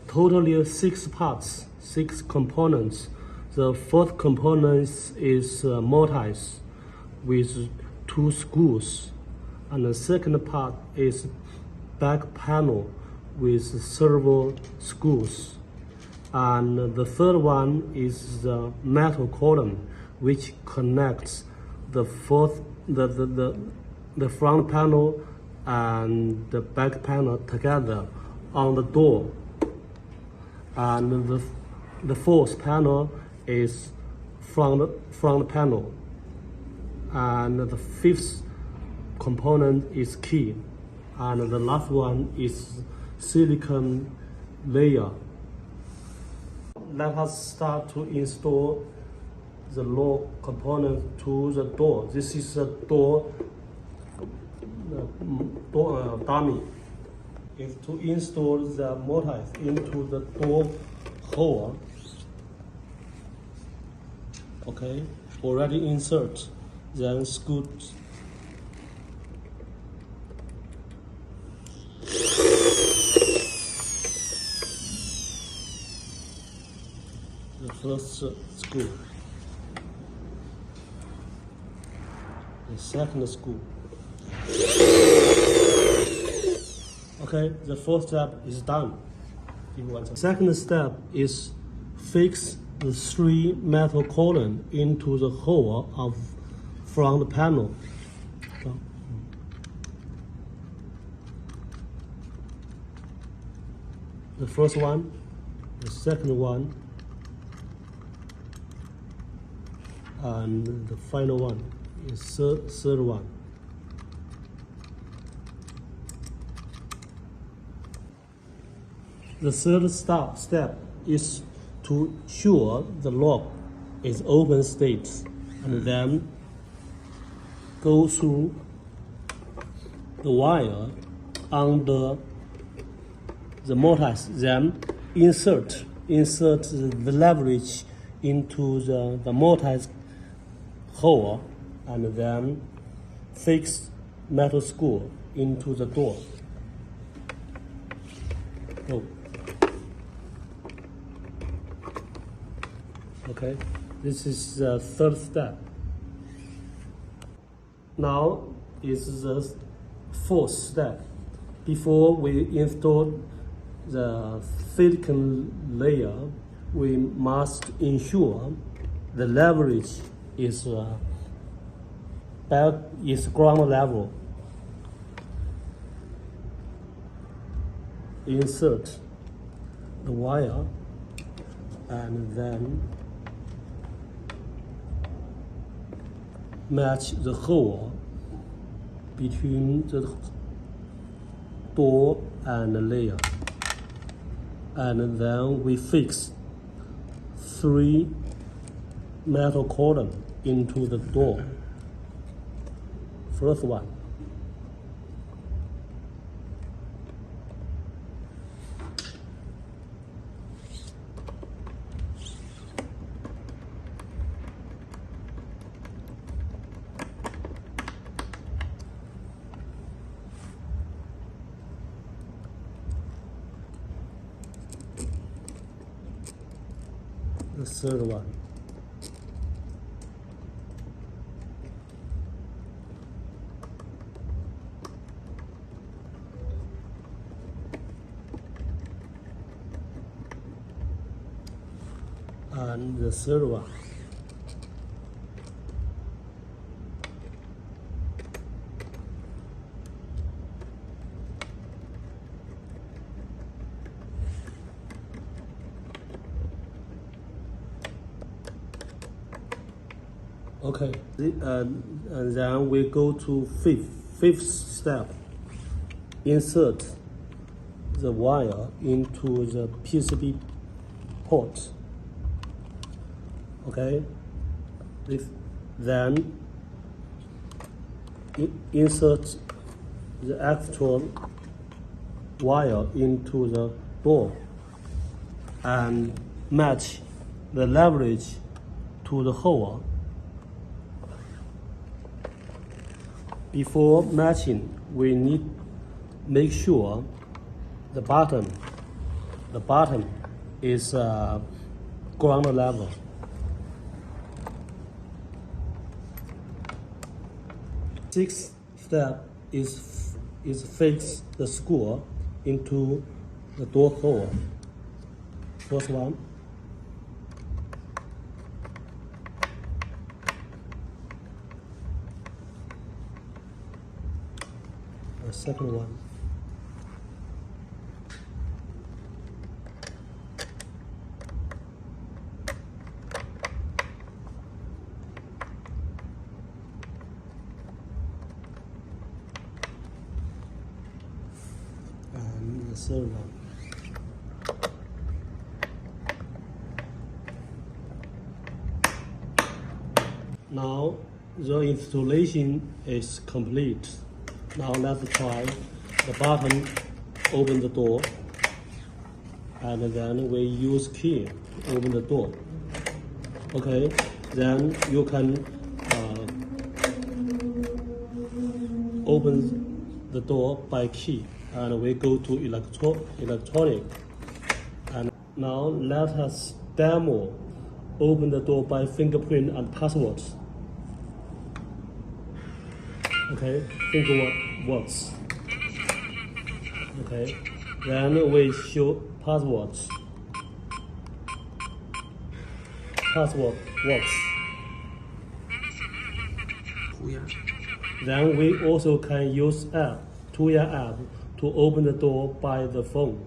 Totally 6 parts, 6 components. The fourth component is mortise with 2 screws, and the second part is back panel with several screws, and the third one is the metal column which connects the front panel and the back panel together on the door. And the fourth panel is front panel, and the fifth component is key, and the last one is silicone layer. Let us start to install the lock component to the door. This is a door dummy. Is to install the mortise into the door hole. Okay, already insert, then screw. The first screw, the second screw. Okay, the first step is done. The second step is fix the 3 metal columns into the hole of front panel. The first one, the second one, and the final one is third one. The third step is to ensure the lock is open state, and then go through the wire under the mortise, then insert the leverage into the mortise hole, and then fix metal screw into the door. Go. Okay, this is the third step. Now is the fourth step. Before we install the silicone layer, we must ensure the leverage is ground level. Insert the wire, and then match the hole between the door and the layer, and then we fix 3 metal columns into the door. First one, the third one, and the third one. Okay, and then we go to fifth step. Insert the wire into the PCB port. Okay, then insert the actual wire into the door and match the leverage to the hole. Before matching, we need make sure the bottom the bottom is ground level. Sixth step is fix the screw into the door hole. First one. The second one. And the third one. Now the installation is complete. Now let's try the button, open the door, and then we use key to open the door. Okay, then you can open the door by key, and we go to electronic. And now let us demo open the door by fingerprint and passwords. Okay, finger works. Okay, then we show passwords. Password works. Then we also can use app, 2-year app, to open the door by the phone.